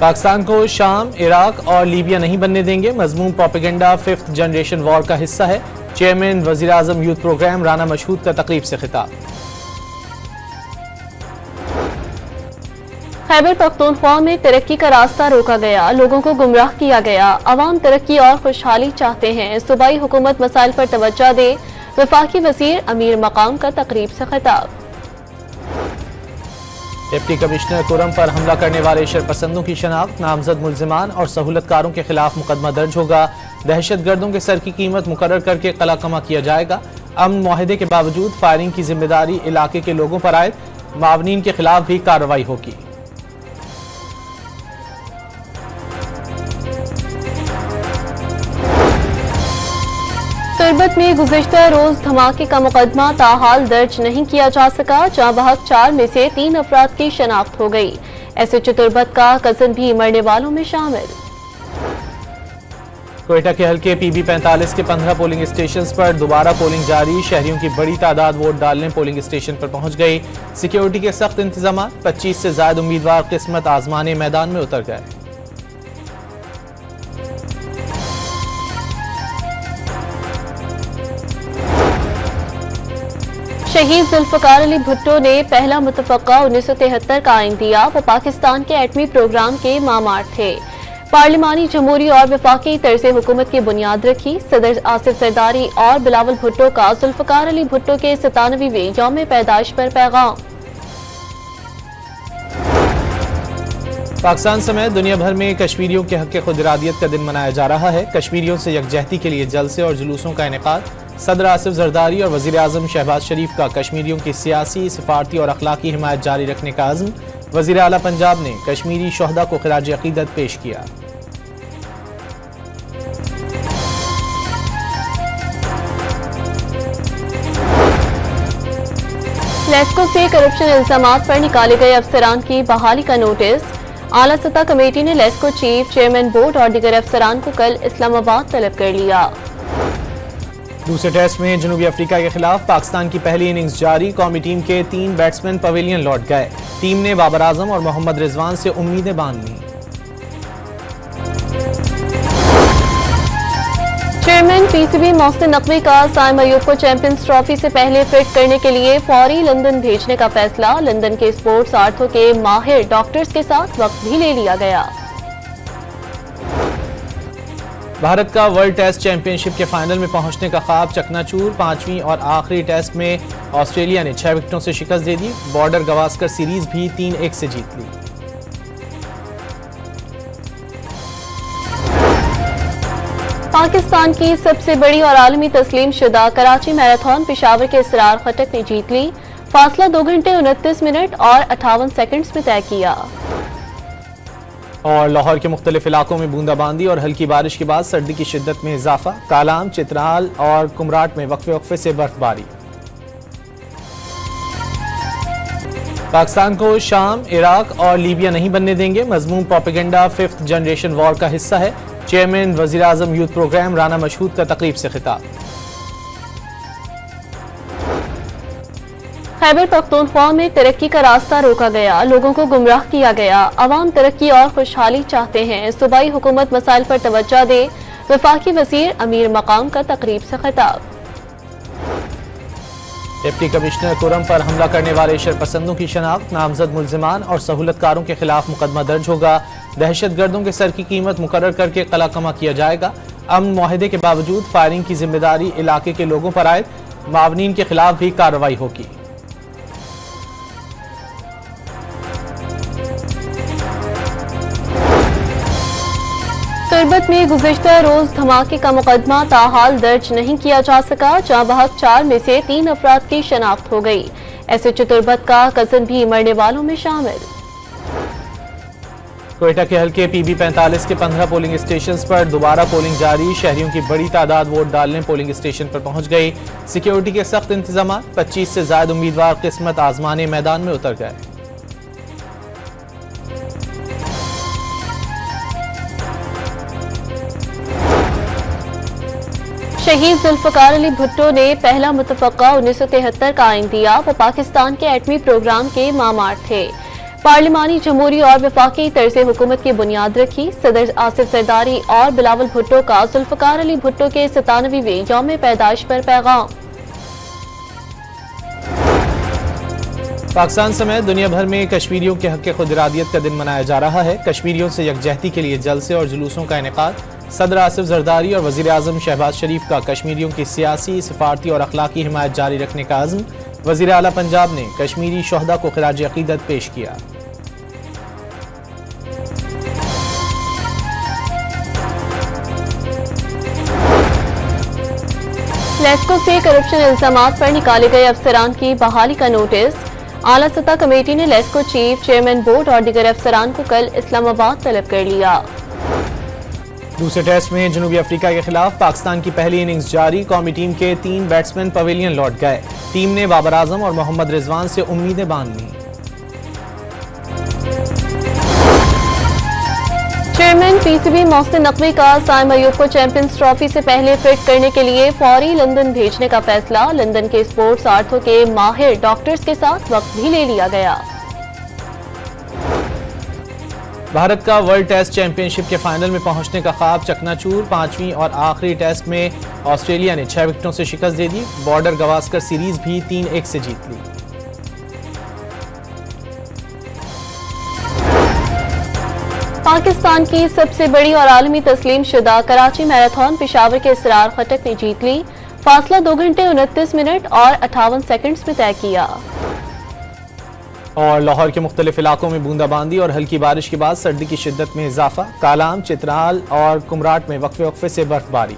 पाकिस्तान को शाम, इराक और लीबिया नहीं बनने देंगे। मजमूम प्रोपेगेंडा 5th जनरेशन वॉर का हिस्सा है। चेयरमैन वजीर आजम यूथ प्रोग्राम राना मशहूद का तकरीब से खिताब। खैबर पख्तूनख्वा में तरक्की का रास्ता रोका गया, लोगों को गुमराह किया गया। अवाम तरक्की और खुशहाली चाहते हैं, सूबाई हुकूमत मसाइल पर तवज्जो दे। वफाकी वजीर अमीर मकाम का तकरीब से खिताब। डिप्टी कमिश्नर कुरम पर हमला करने वाले शरपसंदों की शनाख्त, नामजद मुल्जिमान और सहूलतकारों के खिलाफ मुकदमा दर्ज होगा। दहशत गर्दों के सर की कीमत मुकर्रर करके कलाकमा किया जाएगा। अमन मुआहदे के बावजूद फायरिंग की जिम्मेदारी इलाके के लोगों पर आए, मावनीन के खिलाफ भी कार्रवाई होगी। तुर्बत में गुज़िश्ता रोज धमाके का मुकदमा ताहाल दर्ज नहीं किया जा सका। जहां बहक 4 में से 3 अफराद की शनाख्त हो गई। एसएचओ तुर्बत का कजन भी मरने वालों में शामिल। कोयटा के हल्के PB 45 के 15 पोलिंग स्टेशन पर दोबारा पोलिंग जारी। शहरियों की बड़ी तादाद वोट डालने पोलिंग स्टेशन पर पहुंच गई। सिक्योरिटी के सख्त इंतजाम, 25 से ज्यादा उम्मीदवार किस्मत आजमाने मैदान में उतर गए। शहीद जुल्फकार अली भुट्टो ने पहला मुतफ़क्का 1973 का आइन दिया। वो पाकिस्तान के एटमी प्रोग्राम के मामार थे। पार्लिमानी जमहूरी और वफाकी तर्ज हुकूमत की बुनियाद रखी। सदर आसिफ जरदारी और बिलावल भुट्टो का जुल्फकार अली भुट्टो के 97वें यौम पैदाइश पर पैगाम। पाकिस्तान समेत दुनिया भर में कश्मीरियों के हक खुद इरादियत का दिन मनाया जा रहा है। कश्मीरियों से यकजहती के लिए जलसे और जुलूसों का इनेकाद। सदर आसिफ जरदारी और वजीर आजम शहबाज शरीफ का कश्मीरियों की सियासी, सिफारती और अखलाकी हिमायत जारी रखने का अज़्म। वजीर आला पंजाब ने कश्मीरी शोहदा को खिराज अकीदत पेश किया। लेस्को से करप्शन इल्जामात पर निकाले गए अफसरान की बहाली का नोटिस। आला सतह कमेटी ने लेस्को चीफ, चेयरमैन बोर्ड और दीगर अफसरान को कल इस्लामाबाद तलब कर लिया। दूसरे टेस्ट में जनूबी अफ्रीका के खिलाफ पाकिस्तान की पहली इनिंग्स जारी। कौमी टीम के 3 बैट्समैन पवेलियन लौट गए। टीम ने बाबर आजम और मोहम्मद रिजवान से उम्मीदें बांध ली। चेयरमैन PCB मोहसिन नकवी का साइम अयूब को चैंपियंस ट्रॉफी से पहले फिट करने के लिए फौरी लंदन भेजने का फैसला। लंदन के स्पोर्ट्स आर्थो के माहिर डॉक्टर्स के साथ वक्त भी ले लिया गया। भारत का वर्ल्ड टेस्ट चैंपियनशिप के फाइनल में पहुंचने का ख्वाब चकनाचूर। 5वीं और आखिरी टेस्ट में ऑस्ट्रेलिया ने 6 विकेटों से शिकस्त दे दी। बॉर्डर गवास्कर सीरीज भी 3-1 से जीत ली। पाकिस्तान की सबसे बड़ी और आलमी तस्लीम शुदा कराची मैराथन पेशावर के इसरार खटक ने जीत ली। फासला 2 घंटे 29 मिनट और 58 सेकंड्स में तय किया। और लाहौर के मुख्तलिफ इलाकों में बूंदाबांदी और हल्की बारिश के बाद सर्दी की शिद्दत में इजाफा। कालाम, चित्राल और कुमराट में वक्फे से बर्फबारी। पाकिस्तान को शाम, इराक और लीबिया नहीं बनने देंगे। मजमूम प्रोपेगेंडा 5th जनरेशन वॉर का हिस्सा है। चेयरमैन वजीर आजम यूथ प्रोग्राम राना मशहूद का तकरीब से खिताब। खैबर पख्तूनख्वा में तरक्की का रास्ता रोका गया, लोगों को गुमराह किया गया। अवाम तरक्की और खुशहाली चाहते हैं, सूबाई हुकूमत मसाइल पर तवज्जो दे। वफाकी वजीर अमीर मकाम का तकरीब से खिताब। डिप्टी कमिश्नर कुरम पर हमला करने वाले शरपसंदों की शनाख्त, नामजद मुल्जिमान और सहूलतकारों के खिलाफ मुकदमा दर्ज होगा। दहशत गर्दों के सर की कीमत मुकर्रर करके कलाकमा किया जाएगा। अमन मुआहदे के बावजूद फायरिंग की जिम्मेदारी इलाके के लोगों पर आए, मावनीन के खिलाफ भी कार्रवाई होगी। तुर्बत में गुज़िश्ता रोज धमाके का मुकदमा ताहाल दर्ज नहीं किया जा सका। जहां बहक 4 में से 3 अफराद की शनाख्त हो गई। एसएचओ तुर्बत का कजन भी मरने वालों में शामिल। कोयटा के हल्के PB 45 के 15 पोलिंग स्टेशन पर दोबारा पोलिंग जारी। शहरियों की बड़ी तादाद वोट डालने पोलिंग स्टेशन पर पहुंच गई। सिक्योरिटी के सख्त इंतजाम, 25 से ज्यादा उम्मीदवार किस्मत आजमाने मैदान में उतर गए। शहीद जुल्फकार अली भुट्टो ने पहला मुतफ़क्का 1973 का आइन दिया। वो पाकिस्तान के एटमी प्रोग्राम के मामार थे। पार्लिमानी जमहूरी और वफाकी तर्ज हुकूमत की बुनियाद रखी। सदर आसिफ जरदारी और बिलावल भुट्टो का जुल्फकार अली भुट्टो के 97वें यौम पैदाइश पर पैगाम। पाकिस्तान समेत दुनिया भर में कश्मीरियों के हक खुद इरादियत का दिन मनाया जा रहा है। कश्मीरियों से यकजहती के लिए जलसे और जुलूसों का इनेकाद। सदर आसिफ जरदारी और वज़ीर आज़म शहबाज शरीफ का कश्मीरियों की सियासी, सफारती और अखलाकी हिमायत जारी रखने का अज़्म। वज़ीर आला पंजाब ने कश्मीरी शोहदा को खिराज अक़ीदत पेश किया। लेस्को से करप्शन इल्जामात पर निकाले गए अफसरान की बहाली का नोटिस। आला सतह कमेटी ने लेस्को चीफ, चेयरमैन बोर्ड और दीगर अफसरान को कल इस्लामाबाद तलब कर लिया। दूसरे टेस्ट में जनूबी अफ्रीका के खिलाफ पाकिस्तान की पहली इनिंग्स जारी। कौमी टीम के 3 बैट्समैन पवेलियन लौट गए। टीम ने बाबर आजम और मोहम्मद रिजवान से उम्मीदें बांध लीं। चेयरमैन पीसीबी मोहसिन नकवी का साइम अयूब को चैंपियंस ट्रॉफी से पहले फिट करने के लिए फौरी लंदन भेजने का फैसला। लंदन के स्पोर्ट्स आर्थो के माहिर डॉक्टर्स के साथ वक्त भी ले लिया गया। भारत का वर्ल्ड टेस्ट चैंपियनशिप के फाइनल में पहुंचने का ख्वाब चकनाचूर। 5वीं और आखिरी टेस्ट में ऑस्ट्रेलिया ने 6 विकेटों से शिकस्त दे दी। बॉर्डर गवास्कर सीरीज भी 3-1 से जीत ली। पाकिस्तान की सबसे बड़ी और आलमी तस्लीम शुदा कराची मैराथन पेशावर के इसरार खटक ने जीत ली। फासला 2 घंटे 29 मिनट और 58 सेकंड्स में तय किया। और लाहौर के मुख्तलिफ इलाकों में बूंदाबांदी और हल्की बारिश के बाद सर्दी की शिद्दत में इजाफा। कालाम, चित्राल और कुमराट में वक्फे वक्फे से बर्फबारी।